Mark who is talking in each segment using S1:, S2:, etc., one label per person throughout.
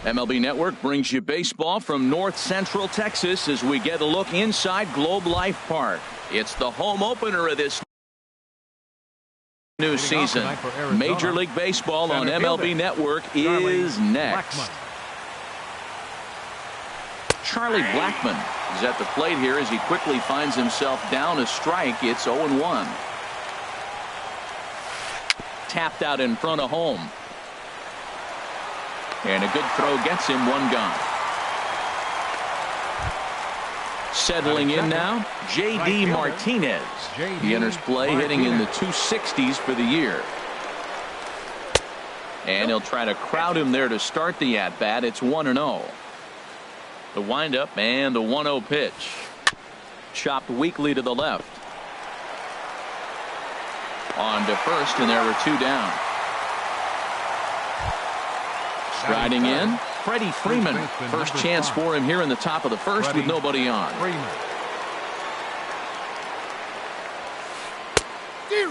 S1: MLB Network brings you baseball from North Central Texas as we get a look inside Globe Life Park. It's the home opener of this new season. Major League Baseball on MLB Network is next. Charlie Blackmon is at the plate here as he quickly finds himself down a strike. It's 0-1. Tapped out in front of home. And a good throw gets him one gone. Settling in now, J.D. Martinez. He enters play hitting in the 260s for the year. And he'll try to crowd him there to start the at-bat. It's 1-0. The windup and the 1-0 pitch. Chopped weakly to the left. On to first, and there were two down. Striding in, Freddie Freeman. First chance for him here in the top of the first with nobody on.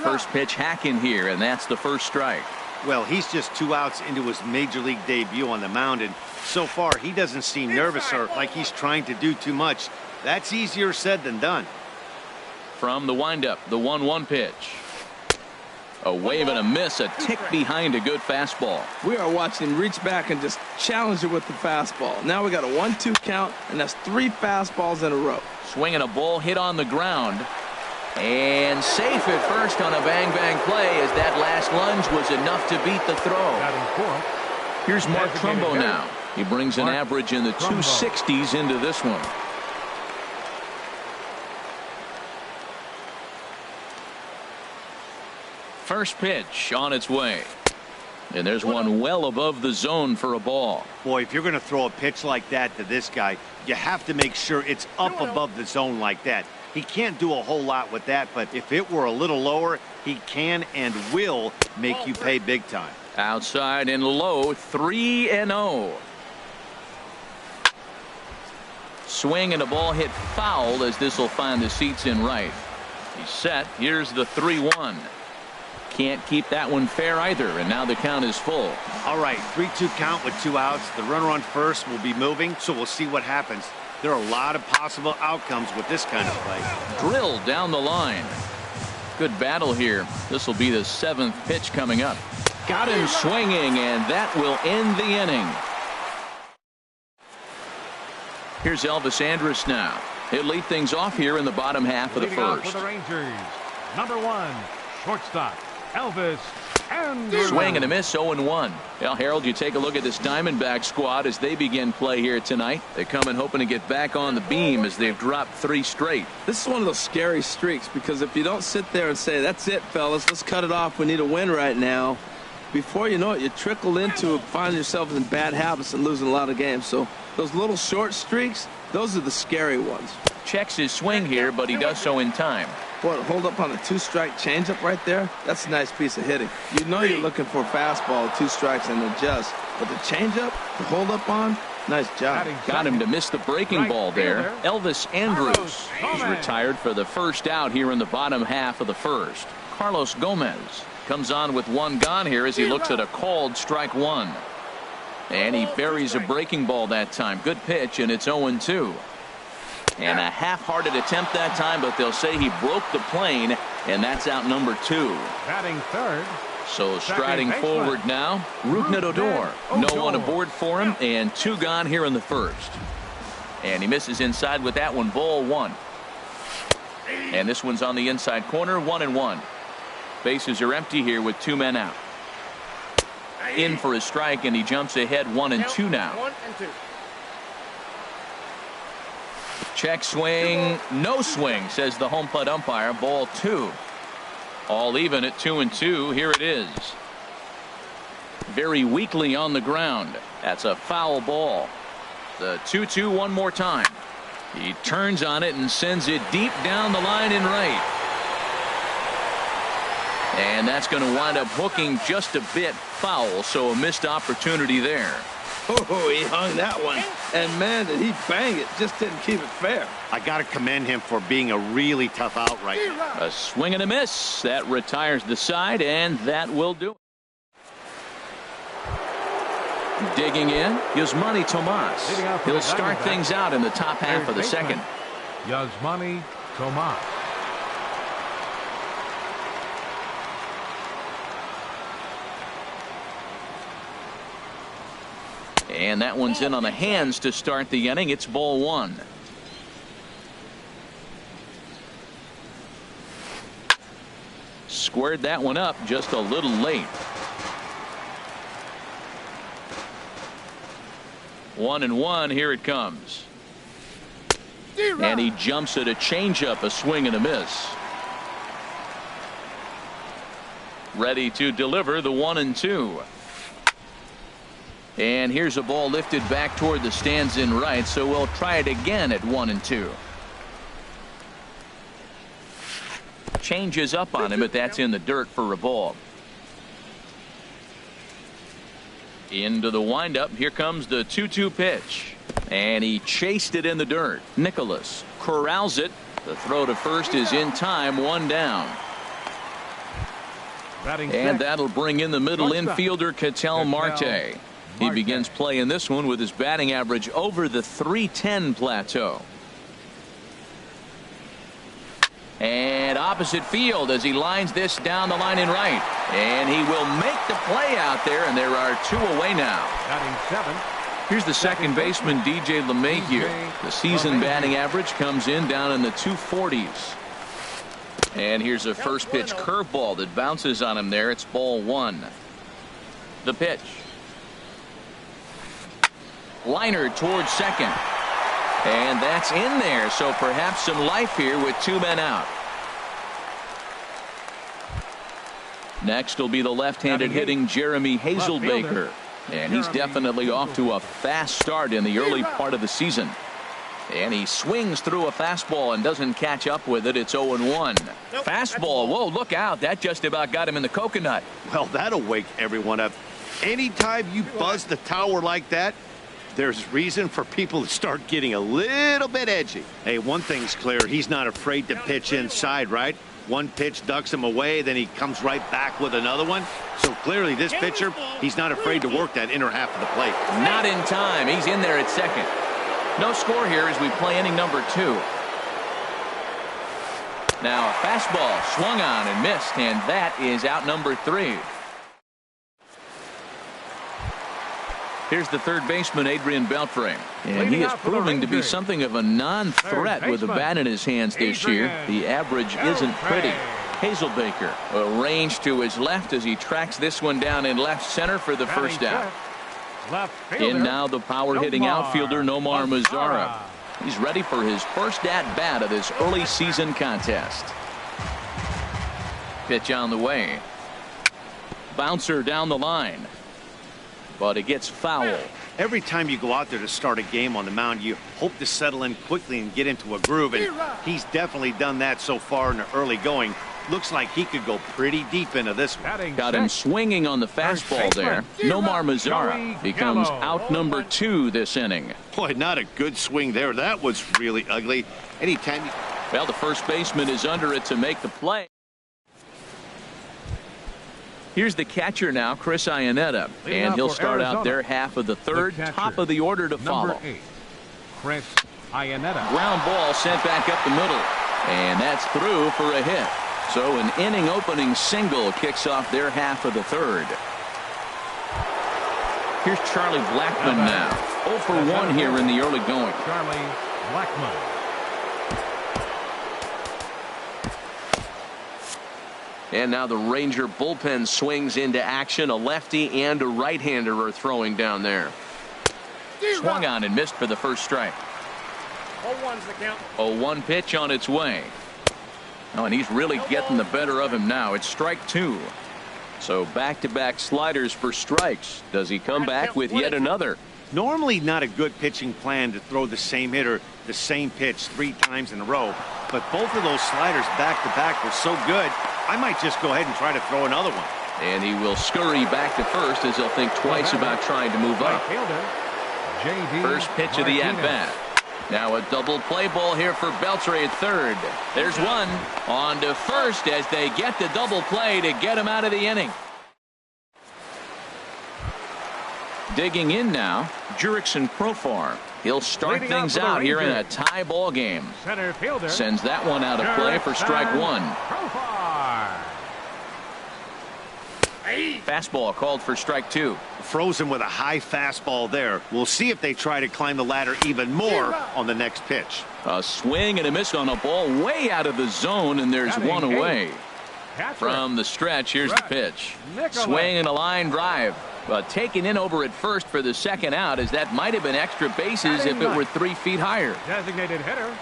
S1: First pitch hacking here, and that's the first strike.
S2: Well, he's just 2 outs into his major league debut on the mound, and so far he doesn't seem nervous or like he's trying to do too much. That's easier said than done.
S1: From the windup, the 1-1 pitch. A wave and a miss, a tick behind a good fastball.
S3: We are watching him reach back and just challenge it with the fastball. Now we got a 1-2 count, and that's 3 fastballs in a row.
S1: Swinging a ball hit on the ground. And safe at first on a bang-bang play as that last lunge was enough to beat the throw. Here's Mark Trumbo now. He brings an average in the 260s into this one. First pitch on its way. And there's one well above the zone for a ball.
S2: Boy, if you're going to throw a pitch like that to this guy, you have to make sure it's up above the zone like that. He can't do a whole lot with that, but if it were a little lower, he can and will make you pay big time.
S1: Outside and low, 3-0. Swing and a ball hit foul as this will find the seats in right. He's set. Here's the 3-1. Can't keep that one fair either, and now the count is full.
S2: All right, 3-2 count with 2 outs. The runner on first will be moving, so we'll see what happens. There are a lot of possible outcomes with this kind of play.
S1: Drilled down the line. Good battle here. This will be the 7th pitch coming up. Got him swinging, and that will end the inning. Here's Elvis Andrus now. He'll lead things off here in the bottom half of the first.
S4: For the Rangers, number 1, shortstop, Elvis Andrus.
S1: Swing and a miss, 0-1. Well, Harold, you take a look at this Diamondback squad as they begin play here tonight. They come in hoping to get back on the beam as they've dropped 3 straight.
S3: This is one of those scary streaks because if you don't sit there and say, that's it, fellas, let's cut it off, we need a win right now, before you know it, you trickle into finding yourself in bad habits and losing a lot of games. So those little short streaks, those are the scary ones.
S1: Checks his swing here, but he does so in time.
S3: Boy, hold up on a 2-strike changeup right there. That's a nice piece of hitting. You know you're looking for a fastball, 2 strikes and adjust. But the changeup, the hold up on, nice job.
S1: Got him to miss the breaking ball there. Elvis Andrus. He's retired for the first out here in the bottom half of the first. Carlos Gomez comes on with 1 gone here as he looks at a called strike 1. And he buries a breaking ball that time. Good pitch, and it's 0-2. And a half-hearted attempt that time, but they'll say he broke the plane, and that's out number 2.
S4: Batting third.
S1: So striding forward now, Rougned Odor. No one aboard for him, and 2 gone here in the first. And he misses inside with that one, ball 1. And this one's on the inside corner, 1-1. Bases are empty here with 2 men out. In for a strike, and he jumps ahead 1-2 now.
S5: 1-2.
S1: Check swing, no swing, says the home plate umpire. Ball 2. All even at 2-2. Here it is. Very weakly on the ground. That's a foul ball. The 2-2 one more time. He turns on it and sends it deep down the line in right. And that's going to wind up hooking just a bit foul, so a missed opportunity there.
S3: Oh, he hung that one. And, man, did he bang it. Just didn't keep it fair.
S2: I got to commend him for being a really tough out right now.
S1: A swing and a miss. That retires the side, and that will do it. Digging in, Yasmani Tomas.
S4: Leading out for
S1: He'll
S4: the
S1: start
S4: Diamondbacks,
S1: things out in the top half of the
S4: third baseman,
S1: second.
S4: Yasmani Tomas.
S1: And that one's in on the hands to start the inning. It's ball one. Squared that one up just a little late. 1-1. Here it comes. And he jumps at a changeup, a swing and a miss. Ready to deliver the 1-2. And here's a ball lifted back toward the stands in right, so we'll try it again at 1-2. Changes up on him, but that's in the dirt for a ball. Into the windup. Here comes the 2-2 pitch. And he chased it in the dirt. Nicholas corrals it. The throw to first is in time. One down. And that'll bring in the middle infielder, Ketel Marte. He begins playing this one with his batting average over the .310 plateau. And opposite field as he lines this down the line in right. And he will make the play out there, and there are two away now.
S4: Batting seven.
S1: Here's the second baseman, DJ LeMahieu. The season batting average comes in down in the 240s. And here's a first pitch curveball that bounces on him there. It's ball one. The pitch. Liner towards second. And that's in there, so perhaps some life here with two men out. Next will be the left-handed hitting Jeremy Hazelbaker. And he's definitely off to a fast start in the early part of the season. And he swings through a fastball and doesn't catch up with it. It's 0-1. Fastball. Whoa, look out. That just about got him in the coconut.
S2: Well, that'll wake everyone up. Anytime you buzz the tower like that, there's reason for people to start getting a little bit edgy. Hey, one thing's clear. He's not afraid to pitch inside, right? One pitch ducks him away, then he comes right back with another one. So clearly this pitcher, he's not afraid to work that inner half of the plate.
S1: Not in time. He's in there at second. No score here as we play inning number 2. Now a fastball swung on and missed, and that is out number 3. Here's the third baseman, Adrian Beltre. And he is proving to be something of a non-threat with the bat in his hands this year. The average isn't pretty. Hazelbaker arranged to his left as he tracks this one down in left center for the first out. In now the power-hitting outfielder, Nomar Mazara. He's ready for his first at-bat of this early season contest. Pitch on the way. Bouncer down the line. But it gets foul.
S2: Every time you go out there to start a game on the mound, you hope to settle in quickly and get into a groove, and he's definitely done that so far in the early going. Looks like he could go pretty deep into this one.
S1: Got him swinging on the fastball there. Nomar Mazara becomes out number 2 this inning.
S2: Boy, not a good swing there. That was really ugly. Anytime you...
S1: Well, the first baseman is under it to make the play. Here's the catcher now, Chris Iannetta, and he'll start out their half of the third, top of the order to follow.
S4: Number 8, Chris Iannetta.
S1: Ground ball sent back up the middle, and that's through for a hit. So an inning opening single kicks off their half of the third. Here's Charlie Blackmon now. 0 for 1 here in the early going.
S4: Charlie Blackmon.
S1: And now the Ranger bullpen swings into action. A lefty and a right-hander are throwing down there. Swung on and missed for the first strike.
S4: 0-1's the count.
S1: 0-1 pitch on its way. Oh, and he's really getting the better of him now. It's strike 2. So back-to-back sliders for strikes. Does he come back with yet another?
S2: Normally not a good pitching plan to throw the same hitter the same pitch 3 times in a row, but both of those sliders back-to-back were so good, I might just go ahead and try to throw another one.
S1: And he will scurry back to first as he'll think twice about trying to move up. First pitch of the at-bat. Now a double play ball here for Beltre at third. There's one. On to first as they get the double play to get him out of the inning. Digging in now, Jurickson Profar. He'll start
S4: Leading
S1: things
S4: out for the
S1: out here in a
S4: Rangers.
S1: tie ball game.
S4: Center fielder.
S1: Sends that one out of play for strike one.
S4: Profar.
S1: Fastball called for strike two.
S2: Frozen with a high fastball there. We'll see if they try to climb the ladder even more on the next pitch.
S1: A swing and a miss on a ball way out of the zone, and there's
S4: Batting
S1: one away.
S4: Patrick.
S1: From the stretch, here's the pitch.
S4: Nicholas.
S1: Swing and a line drive. But taken in over at first for the second out, as that might have been extra bases if it were 3 feet higher.
S4: Designated hitter,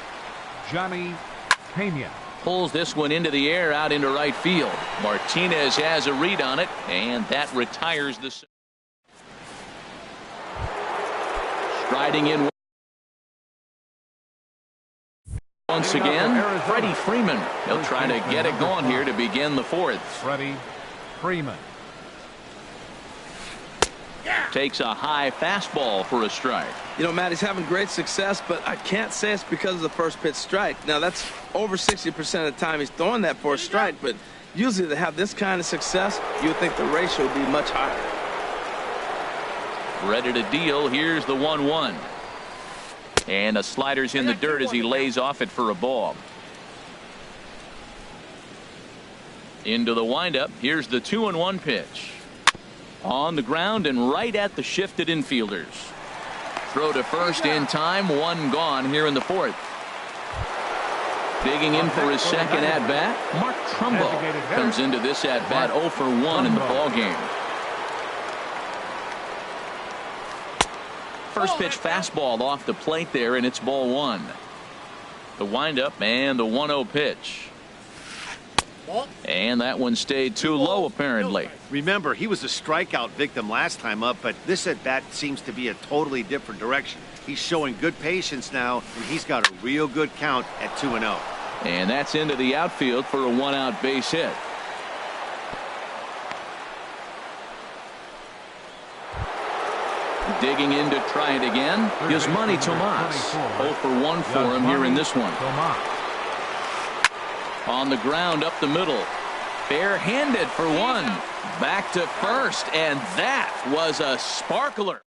S4: Johnny Pena.
S1: Pulls this one into the air out into right field. Martinez has a read on it, and that retires the. Striding in once again, Freddie Freeman. He'll try to get it going here to begin the fourth.
S4: Freddie Freeman.
S1: Takes a high fastball for a strike.
S3: You know, Matt, he's having great success, but I can't say it's because of the first pitch strike. Now, that's over 60% of the time he's throwing that for a strike, but usually to have this kind of success, you would think the ratio would be much higher.
S1: Ready to deal. Here's the 1-1. And a slider's in the dirt as he lays off it for a ball. Into the windup. Here's the 2-1 pitch. On the ground and right at the shifted infielders. Throw to first in time. One gone here in the fourth. Digging in for his second at-bat, Mark Trumbo comes into this at-bat 0 for 1 in the ballgame. First pitch fastball off the plate there, and it's ball one. The windup and the 1-0 pitch. And that one stayed too low, apparently.
S2: Remember, he was a strikeout victim last time up, but this at-bat seems to be a totally different direction. He's showing good patience now, and he's got a real good count at 2-0.
S1: And that's into the outfield for a one-out base hit. Digging in to try it again is Manny Tomas. 0 for 1 for him here in this one. On the ground up the middle. Barehanded for one. Back to first, and that was a sparkler.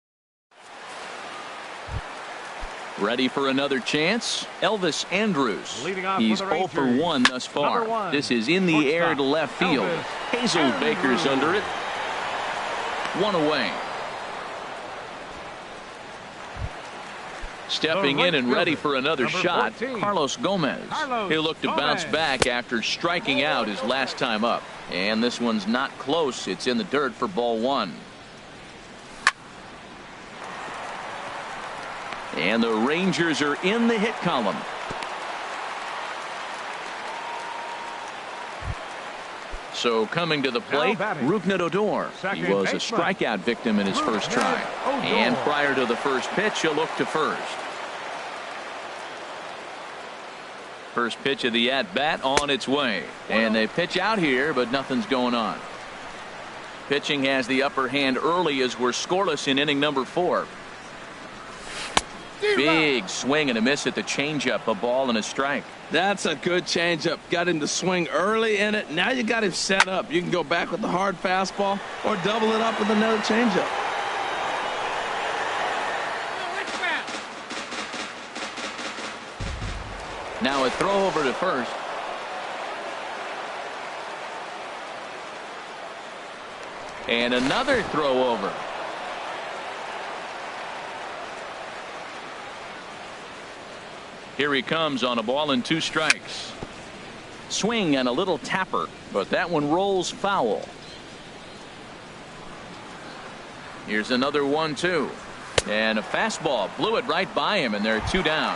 S1: Ready for another chance? Elvis Andrus. He's 0 for 1 thus far. This is in the air to left field. Hazelbaker's under it. One away. Stepping in and ready for another shot, Carlos Gomez. He'll look to bounce back after striking out his last time up. And this one's not close. It's in the dirt for ball one. And the Rangers are in the hit column. So coming to the plate, Rougned Odor. He was a strikeout victim in his first try. And prior to the first pitch, he'll look to first. First pitch of the at-bat on its way. And they pitch out here, but nothing's going on. Pitching has the upper hand early as we're scoreless in inning number 4. Big swing and a miss at the changeup, a ball and a strike.
S3: That's a good changeup. Got him to swing early in it. Now you got him set up. You can go back with the hard fastball or double it up with another changeup.
S1: Now a throw over to first. And another throw over. Here he comes on a ball and 2 strikes. Swing and a little tapper, but that one rolls foul. Here's another 1-2. And a fastball blew it right by him, and they're 2 down.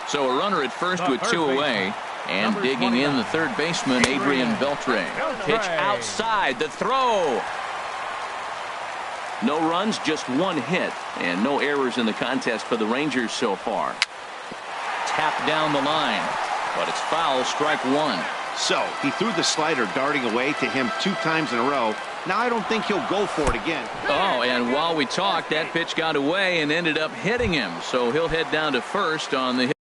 S1: So a runner at first with 2 away. And digging in the third baseman, Adrian Beltre. Pitch outside, the throw. No runs, just 1 hit, and no errors in the contest for the Rangers so far. Tap down the line, but it's foul, strike 1.
S2: So he threw the slider darting away to him 2 times in a row. Now I don't think he'll go for it again.
S1: Oh, and while we talked, that pitch got away and ended up hitting him. So he'll head down to first on the hit.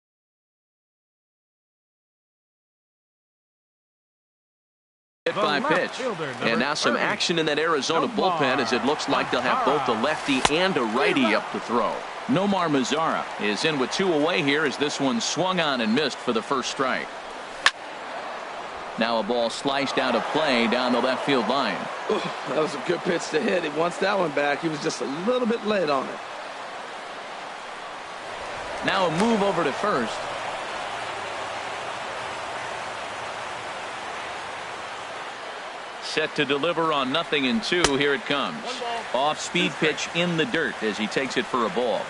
S1: Hit by pitch. And now some action in that Arizona bullpen, as it looks like they'll have both a lefty and a righty up to throw. Nomar Mazara is in with 2 away here as this one swung on and missed for the first strike. Now a ball sliced out of play down the left field line.
S3: Ooh, that was a good pitch to hit. He wants that one back. He was just a little bit late on it.
S1: Now a move over to first. Set to deliver on 0-2. Here it comes. Off speed pitch in the dirt as he takes it for a ball.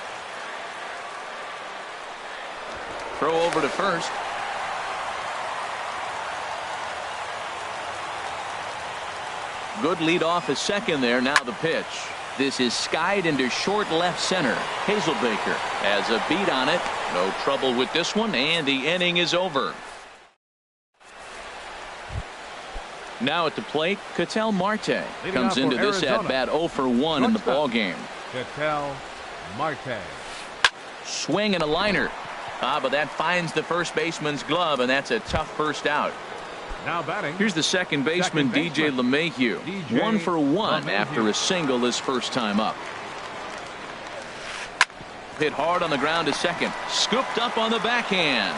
S1: Throw over to first. Good lead off a second there. Now the pitch. This is skied into short left center. Hazelbaker has a beat on it. No trouble with this one, and the inning is over. Now at the plate, Ketel Marte comes into this at bat 0 for 1 in the ball game.
S4: Ketel Marte.
S1: Swing and a liner. But that finds the first baseman's glove, and that's a tough first out.
S4: Now batting.
S1: Here's the second baseman, DJ LeMahieu. 1 for 1 after a single his first time up. Hit hard on the ground to second. Scooped up on the backhand.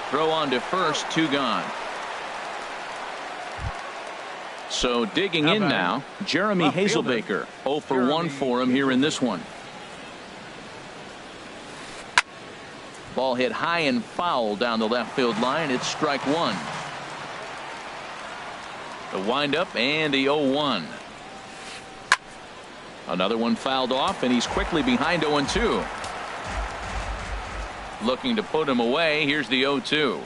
S1: Throw on to first, 2 gone. So digging in now, Jeremy Hazelbaker. 0 for 1 for him here in this one. Ball hit high and foul down the left field line. It's strike 1. The windup and the 0-1. Another one fouled off, and he's quickly behind 0-2. Looking to put him away. Here's the 0-2.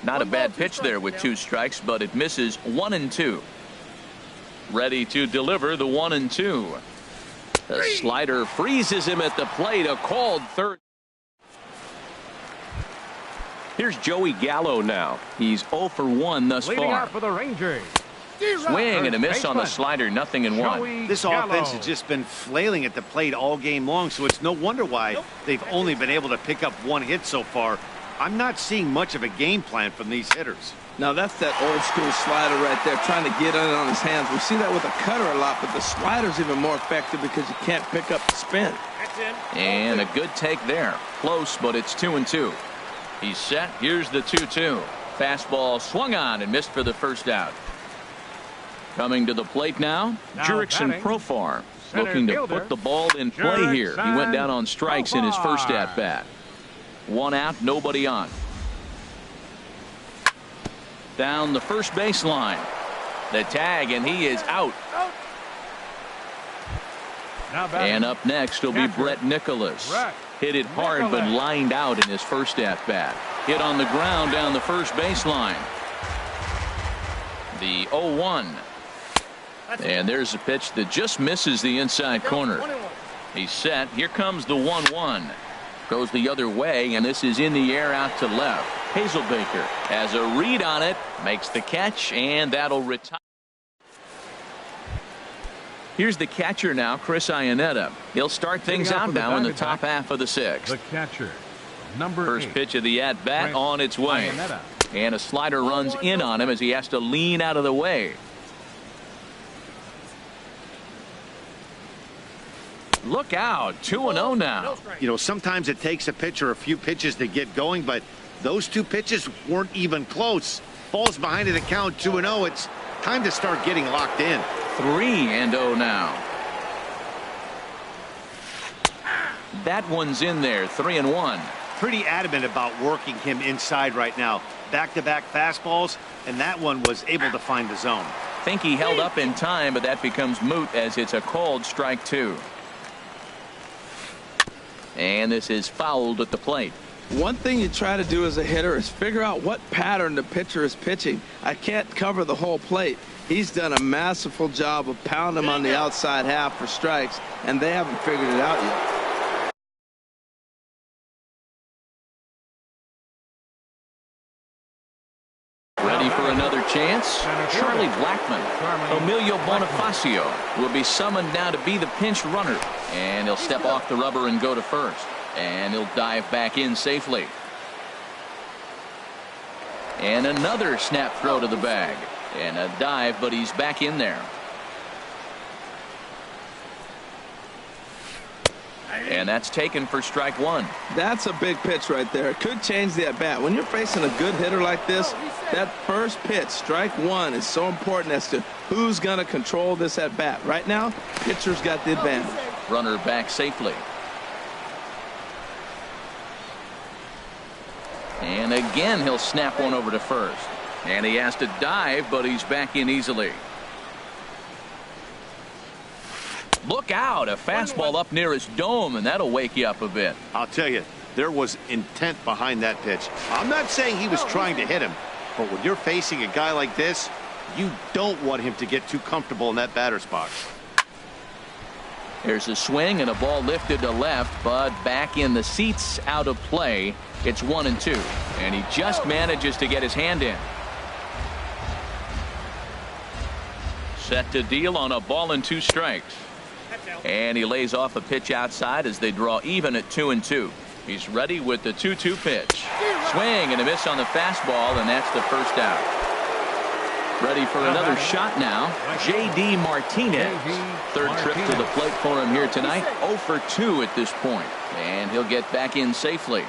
S1: Not a bad pitch there with 2 strikes, but it misses 1-2. Ready to deliver the 1-2. The slider freezes him at the plate. A called third. Here's Joey Gallo now. He's 0 for 1 thus
S4: Leading
S1: far.
S4: out for the Rangers.
S1: Swing and a miss on the slider. 0-1.
S2: This offense has just been flailing at the plate all game long, so it's no wonder why they've only been able to pick up 1 hit so far. I'm not seeing much of a game plan from these hitters.
S3: Now that's that old school slider right there, trying to get it on his hands. We see that with a cutter a lot, but the slider's even more effective because you can't pick up the spin.
S1: And a good take there. Close, but it's 2-2. He's set. Here's the 2-2. Fastball swung on and missed for the first out. Coming to the plate now, Jurickson Profar, looking to put the ball in play here. He went down on strikes in his first at bat. 1 out, nobody on. Down the first baseline. The tag, and he is out. And up next will be Brett Nicholas. Hit it hard, but lined out in his first at bat. Hit on the ground down the first baseline. The 0-1. And there's a pitch that just misses the inside corner. He's set. Here comes the 1-1. Goes the other way, and this is in the air out to left. Hazelbaker has a read on it, makes the catch, and that'll retire. Here's the catcher now, Chris Iannetta. He'll start things out now in the top half of the 6th.
S4: The catcher, number
S1: First
S4: 8.
S1: pitch of the at-bat on its way.
S4: Iannetta.
S1: And a slider runs in on him as he has to lean out of the way. Look out, 2-0 now.
S2: You know, sometimes it takes a pitcher a few pitches to get going, but those 2 pitches weren't even close. Falls behind in the count, 2-0. It's time to start getting locked in.
S1: 3-0 now. That one's in there, 3-1.
S2: Pretty adamant about working him inside right now. Back-to-back fastballs, and that one was able to find the zone.
S1: Think he held up in time, but that becomes moot as it's a called strike 2. And this is fouled at the plate.
S3: One thing you try to do as a hitter is figure out what pattern the pitcher is pitching. I can't cover the whole plate. He's done a masterful job of pounding him on the outside half for strikes, and they haven't figured it out yet.
S1: Ready for another chance? Charlie Blackmon. Emilio Bonifacio will be summoned now to be the pinch runner. And he'll step off the rubber and go to first. And he'll dive back in safely. And another snap throw to the bag. And a dive, but he's back in there. And that's taken for strike one.
S3: That's a big pitch right there. It could change the at-bat. When you're facing a good hitter like this, that first pitch, strike one, is so important as to who's going to control this at-bat. Right now, pitcher's got the advantage.
S1: Runner back safely. And again, he'll snap one over to first. And he has to dive, but he's back in easily. Look out, a fastball up near his dome, and that'll wake you up a bit.
S2: I'll tell you, there was intent behind that pitch. I'm not saying he was trying to hit him, but when you're facing a guy like this, you don't want him to get too comfortable in that batter's box.
S1: There's a swing and a ball lifted to left, but back in the seats, out of play. It's 1-2, and he just manages to get his hand in. Set to deal on a ball and 2 strikes. And he lays off a pitch outside as they draw even at 2-2. He's ready with the 2-2 pitch. Swing and a miss on the fastball, and that's the first out. Ready for another shot now. J.D. Martinez. Third trip to the plate for him here tonight. 0 for 2 at this point. And he'll get back in safely.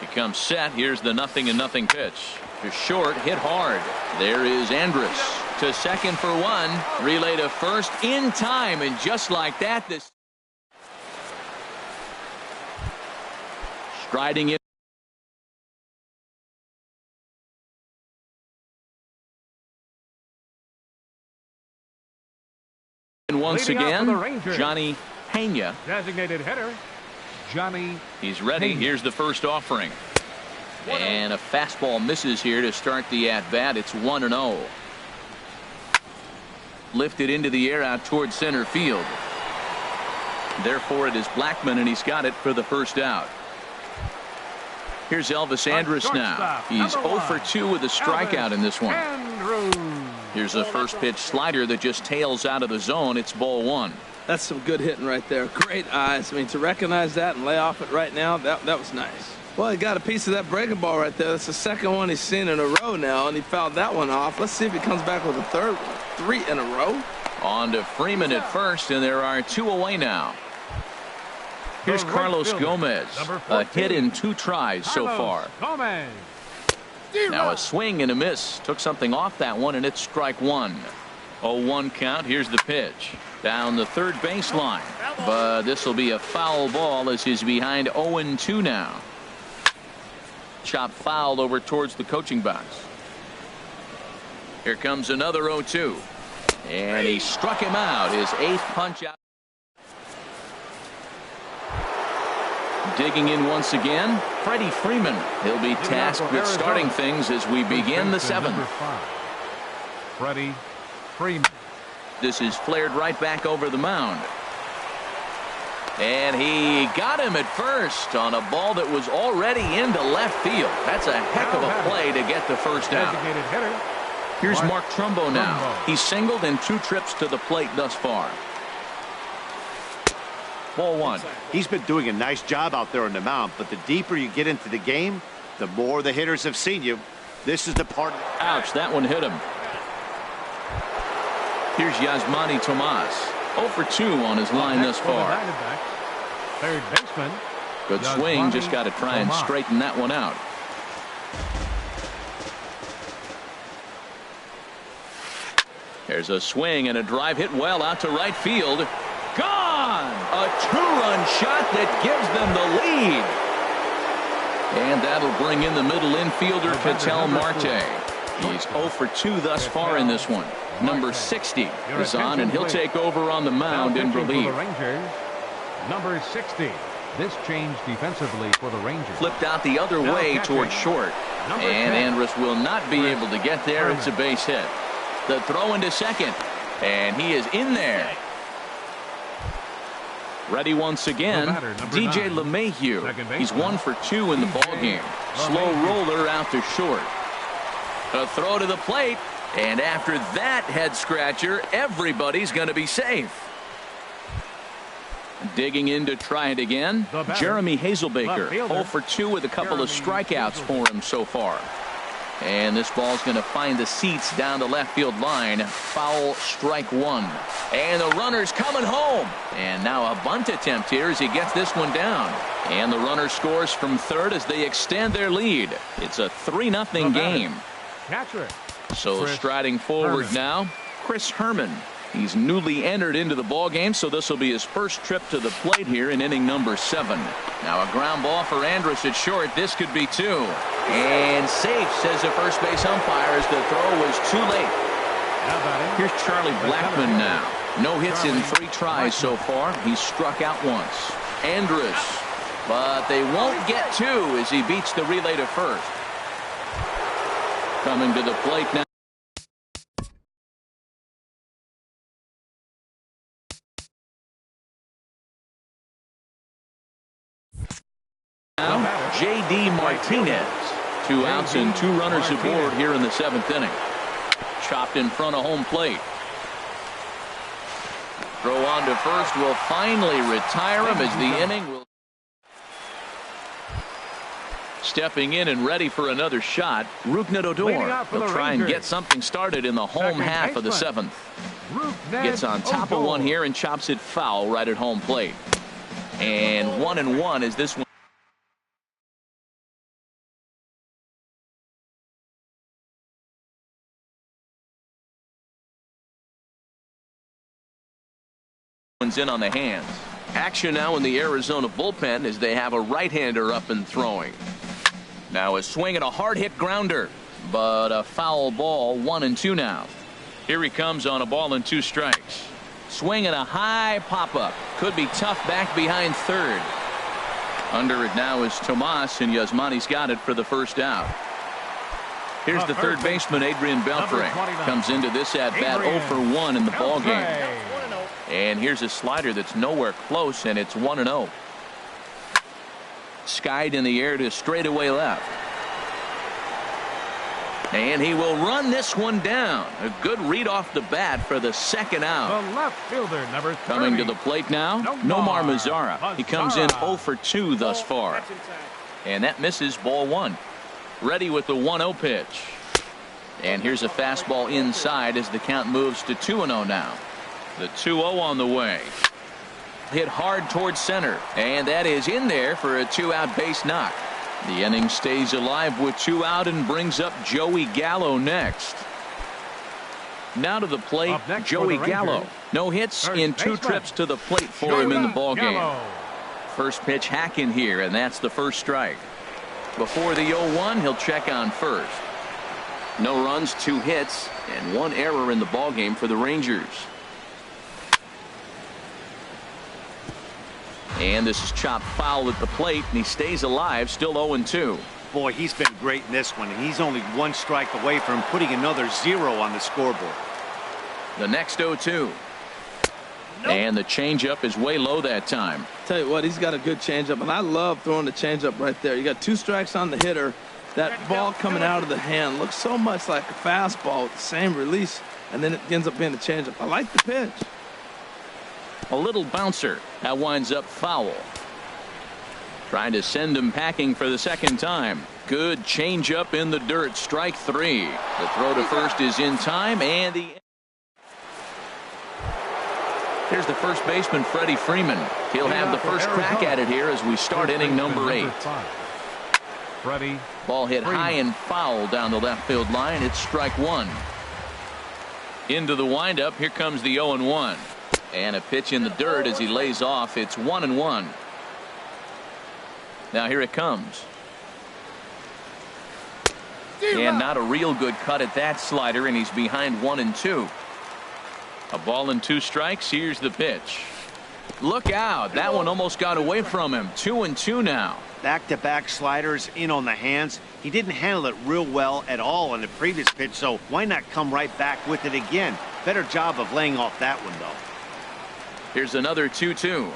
S1: He comes set. Here's the 0-0 pitch. To short, hit hard. There is Andrus. To second for 1. Relay to first in time. And just like that, this striding in. And once again, Johnny Pena.
S4: Designated hitter, Johnny.
S1: He's ready. Here's the first offering. And a fastball misses here to start the at-bat. It's 1-0. Lifted into the air out towards center field. Therefore, it is Blackmon, and he's got it for the first out. Here's Elvis Andrus now. He's 0 for 2 with a strikeout in this one. Here's a first pitch slider that just tails out of the zone. It's ball 1.
S3: That's some good hitting right there. Great eyes. I mean, to recognize that and lay off it right now, that was nice. Well, he got a piece of that breaking ball right there. That's the second one he's seen in a row now, and he fouled that one off. Let's see if he comes back with a third one. 3 in a row.
S1: On to Freeman at first, and there are 2 away now. Here's Carlos Gomez. A hit in 2 tries so far. Now a swing and a miss. Took something off that one, and it's strike 1. 0-1 count. Here's the pitch. Down the third baseline. But this will be a foul ball as he's behind 0-2 now. Chop fouled over towards the coaching box. Here comes another 0-2. And he struck him out. His 8th punch out. Digging in once again, Freddie Freeman. He'll be tasked with starting things as we begin the 7th.
S4: Freddie Freeman.
S1: This is flared right back over the mound. And he got him at first on a ball that was already into left field. That's a heck of a play to get the first out. Here's Mark Trumbo now. He's singled in 2 trips to the plate thus far. Ball 1.
S2: He's been doing a nice job out there on the mound, but the deeper you get into the game, the more the hitters have seen you. This is the part.
S1: Ouch, that one hit him. Here's Yasmani Tomas. 0 for 2 on his line thus far.
S4: Third baseman.
S1: Good swing, just got to try and straighten that one out. There's a swing and a drive hit well out to right field. Gone! A 2-run shot that gives them the lead. And that'll bring in the middle infielder, Ketel Marte. He's 0 for 2 thus far in this one. Number 60 is on, and he'll take over on the mound in relief.
S4: Number 60. This change defensively for the Rangers.
S1: Flipped out the other way towards short. And Andrus will not be able to get there. It's a base hit. The throw into second. And he is in there. Ready once again, DJ LeMahieu. He's 1 for 2 in the ballgame. Slow roller out to short. A throw to the plate. And after that head scratcher, everybody's going to be safe. Digging in to try it again, Jeremy Hazelbaker. 0 for 2 with a couple of strikeouts for him so far. And this ball's going to find the seats down the left field line. Foul, strike one. And the runner's coming home. And now a bunt attempt here as he gets this one down. And the runner scores from third as they extend their lead. It's a 3-0 game.
S4: Catcher.
S1: So
S4: Chris
S1: striding forward
S4: Herman.
S1: now, Chris Herman. He's newly entered into the ball game, so this will be his first trip to the plate here in inning number 7. Now a ground ball for Andrus at short. This could be 2. And safe, says the first base umpire, as the throw was too late. Here's Charlie Blackmon now. No hits in 3 tries so far. He's struck out once. Andrus, but they won't get 2 as he beats the relay to first. Coming to the plate now. J.D. Martinez. 2 outs and 2 runners aboard here in the 7th inning. Chopped in front of home plate. Throw on to first will finally retire him as the inning will. Stepping in and ready for another shot, Rougned Odor will try and get something started in the home half of the 7th. Gets on top of one here and chops it foul right at home plate. And 1-1 is this one. In on the hands. Action now in the Arizona bullpen as they have a right-hander up and throwing. Now a swing and a hard hit grounder, but a foul ball. 1-2 now. Here he comes on a ball and 2 strikes. Swing and a high pop-up. Could be tough back behind third. Under it now is Tomas, and Yasmani's got it for the first out. Here's the third baseman, Adrian Beltre. Comes into this at bat 0 for 1 in the ball game. And here's a slider that's nowhere close, and it's 1-0. Skied in the air to straightaway left. And he will run this one down. A good read off the bat for the second out.
S4: The left fielder, number 30.
S1: Coming to the plate now, Nomar Mazara. He comes in 0 for 2 thus far. And that misses, ball 1. Ready with the 1-0 pitch. And here's a fastball inside as the count moves to 2-0 now. The 2-0 on the way. Hit hard towards center, and that is in there for a 2-out base knock. The inning stays alive with 2 out and brings up Joey Gallo next. Now to the plate, Joey Gallo. No hits in 2 trips to the plate for him in the ball game. First pitch hack in here, and that's the first strike. Before the 0-1, he'll check on first. No runs, 2 hits, and 1 error in the ball game for the Rangers. And this is chopped foul at the plate, and he stays alive, still 0-2.
S2: Boy, he's been great in this one, and he's only 1 strike away from putting another 0 on the scoreboard.
S1: The next 0-2. And the changeup is way low that time.
S3: Tell you what, he's got a good changeup, and I love throwing the changeup right there. You got 2 strikes on the hitter. That ball coming out of the hand looks so much like a fastball with the same release, and then it ends up being a changeup. I like the pitch.
S1: A little bouncer. That winds up foul. Trying to send him packing for the second time. Good changeup in the dirt. Strike 3. The throw to first is in time, and here's the first baseman, Freddie Freeman. He'll have the first crack at it here as we start inning number 8.
S4: Freddie.
S1: Ball hit high and foul down the left field line. It's strike 1. Into the windup. Here comes the 0-1. And a pitch in the dirt as he lays off. It's 1-1. Now here it comes. And not a real good cut at that slider, and he's behind 1-2. A ball and 2 strikes. Here's the pitch. Look out. That one almost got away from him. 2-2 now.
S2: Back-to-back sliders in on the hands. He didn't handle it real well at all in the previous pitch, so why not come right back with it again? Better job of laying off that one, though.
S1: Here's another 2-2.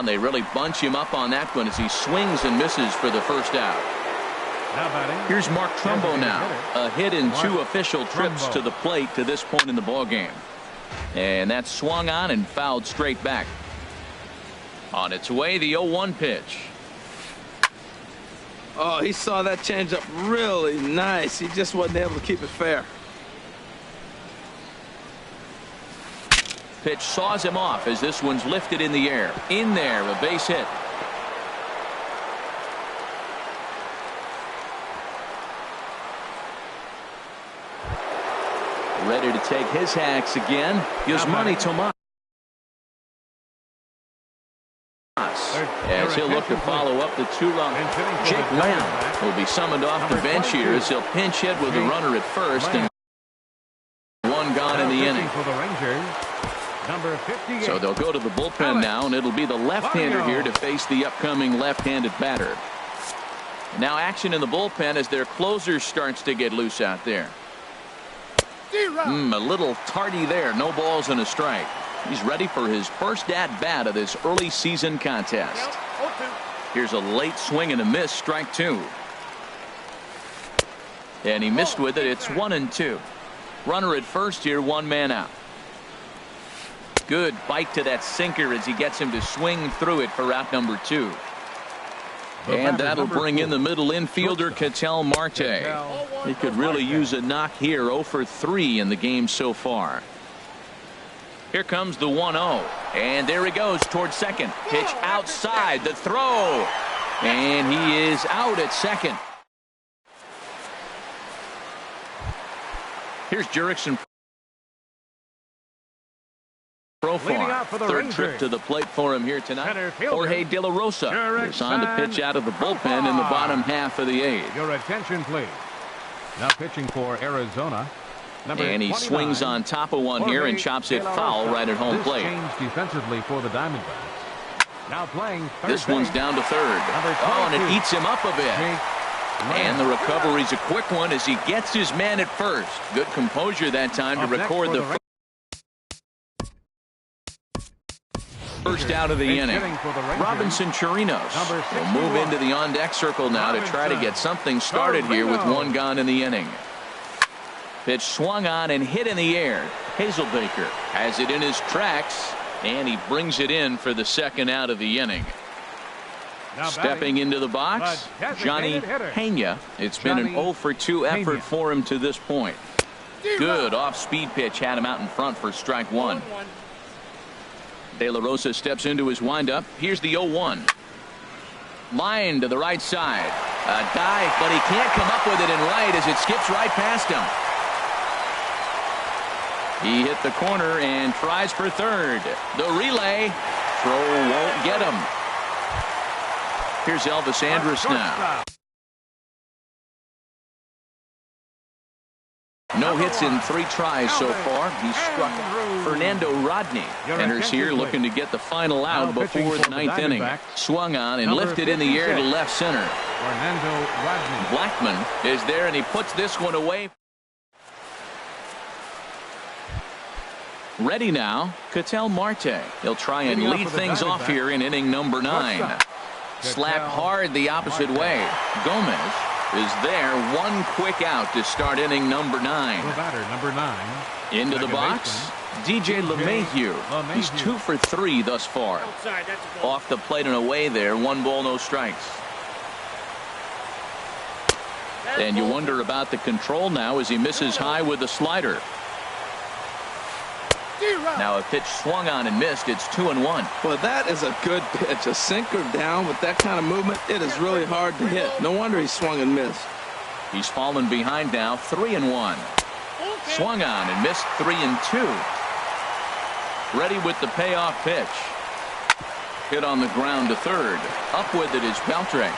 S1: They really bunch him up on that one as he swings and misses for the first out. Here's Mark Trumbo now. A hit in 2 official trips to the plate to this point in the ball game. And that's swung on and fouled straight back. On its way, the 0-1 pitch.
S3: Oh, he saw that changeup really nice. He just wasn't able to keep it fair.
S1: Pitch saws him off as this one's lifted in the air. In there, a base hit. Ready to take his hacks again. Yasmani Tomas. As he'll look to follow up the two-run. Jake Lamb will be summoned off the bench here as he'll pinch hit with a runner at first and one gone in the inning. So they'll go to the bullpen now, and it'll be the left-hander here to face the upcoming left-handed batter. Now action in the bullpen as their closer starts to get loose out there. A little tardy there. No balls and a strike. He's ready for his first at-bat of this early season contest. Here's a late swing and a miss, strike two. And he missed with it. It's 1-2. Runner at first here, one man out. Good bite to that sinker as he gets him to swing through it for out number 2. And that'll bring in the middle infielder, Ketel Marte. He could really use a knock here. 0 for 3 in the game so far. Here comes the 1-0. And there he goes towards second. Pitch outside. The throw. And he is out at second. Here's Jurickson Profar. Third trip to the plate for him here tonight. Jorge De La Rosa is on to pitch out of the bullpen in the bottom half of the 8th.
S4: Your attention, please. Now pitching for Arizona.
S1: And he swings on top of one here and chops it foul right at home plate.
S4: Defensively for the Diamondbacks. Now playing
S1: this one's down to third. Oh, and it eats him up a bit. And the recovery's a quick one as he gets his man at first. Good composure that time to record the first out of the inning. Robinson Chirinos will move into the on-deck circle now to try to get something started here with one gone in the inning. Pitch swung on and hit in the air. Hazelbaker has it in his tracks, and he brings it in for the second out of the inning. Stepping into the box, Johnny Pena. It's been an 0 for 2 effort for him to this point. Good off-speed pitch had him out in front for strike one. De La Rosa steps into his windup. Here's the 0-1. Line to the right side. A dive, but he can't come up with it in right as it skips right past him. He hit the corner and tries for third. The relay. Throw won't get him. Here's Elvis Andrus now. No hits in 3 tries so far. He struck Fernando Rodney. Enters here looking to get the final out before the 9th inning. Swung on and lifted in the air to left center. Blackman is there and he puts this one away. Ready now, Ketel Marte. He'll try and lead things off here in inning number 9. Slap hard the opposite way. Gomez is there. One quick out to start inning number 9. Into the box, DJ LeMahieu. He's 2 for 3 thus far. Off the plate and away there. 1 ball, no strikes. And you wonder about the control now as he misses high with the slider. Now a pitch swung on and missed. It's 2-1.
S3: Well, that is a good pitch. A sinker down with that kind of movement. It is really hard to hit. No wonder he swung and missed.
S1: He's fallen behind now. 3-1. Swung on and missed. 3-2. Ready with the payoff pitch. Hit on the ground to third. Up with it is Beltre.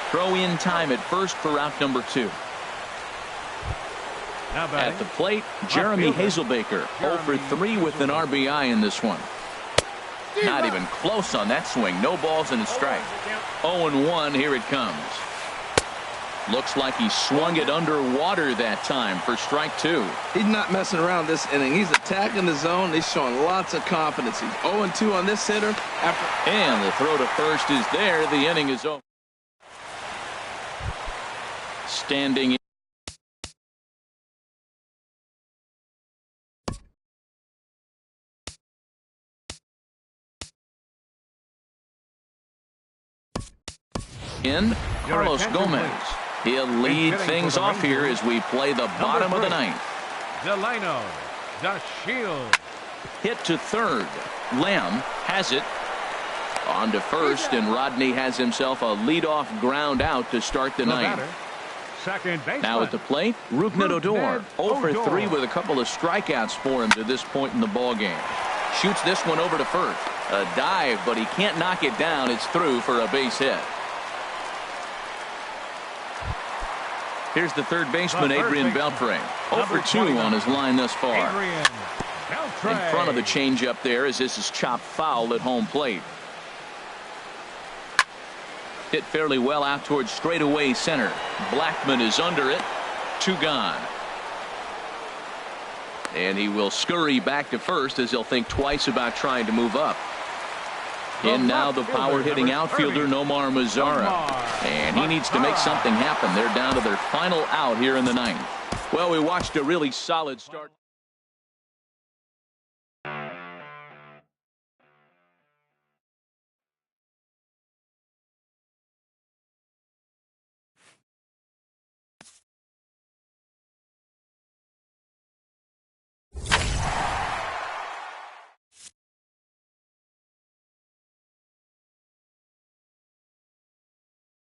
S1: Throw in time at first for out number 2. At the plate, Jeremy Hazelbaker. 0 for 3 with an RBI in this one. Not even close on that swing. No balls and a strike. 0-1. Here it comes. Looks like he swung it underwater that time for strike 2.
S3: He's not messing around this inning. He's attacking the zone. He's showing lots of confidence. He's 0-2 on this hitter.
S1: And the throw to first is there. The inning is over. Standing in Carlos Gomez. He'll lead things off here as we play the bottom of the ninth.
S4: Delino DeShields.
S1: Hit to third. Lamb has it. On to first, and Rodney has himself a leadoff ground out to start the ninth.
S4: Second baseman.
S1: Now at the plate, Rougned Odor. 0 for 3 with a couple of strikeouts for him to this point in the ball game. Shoots this one over to first. A dive, but he can't knock it down. It's through for a base hit. Here's the third baseman, Adrian Beltre. 0 for 2 on his line thus far. In front of the changeup there as this is chopped foul at home plate. Hit fairly well out towards straightaway center. Blackmon is under it. 2 gone. And he will scurry back to first as he'll think twice about trying to move up. In now the power-hitting outfielder Nomar Mazara. And he needs to make something happen. They're down to their final out here in the ninth. Well, we watched a really solid start.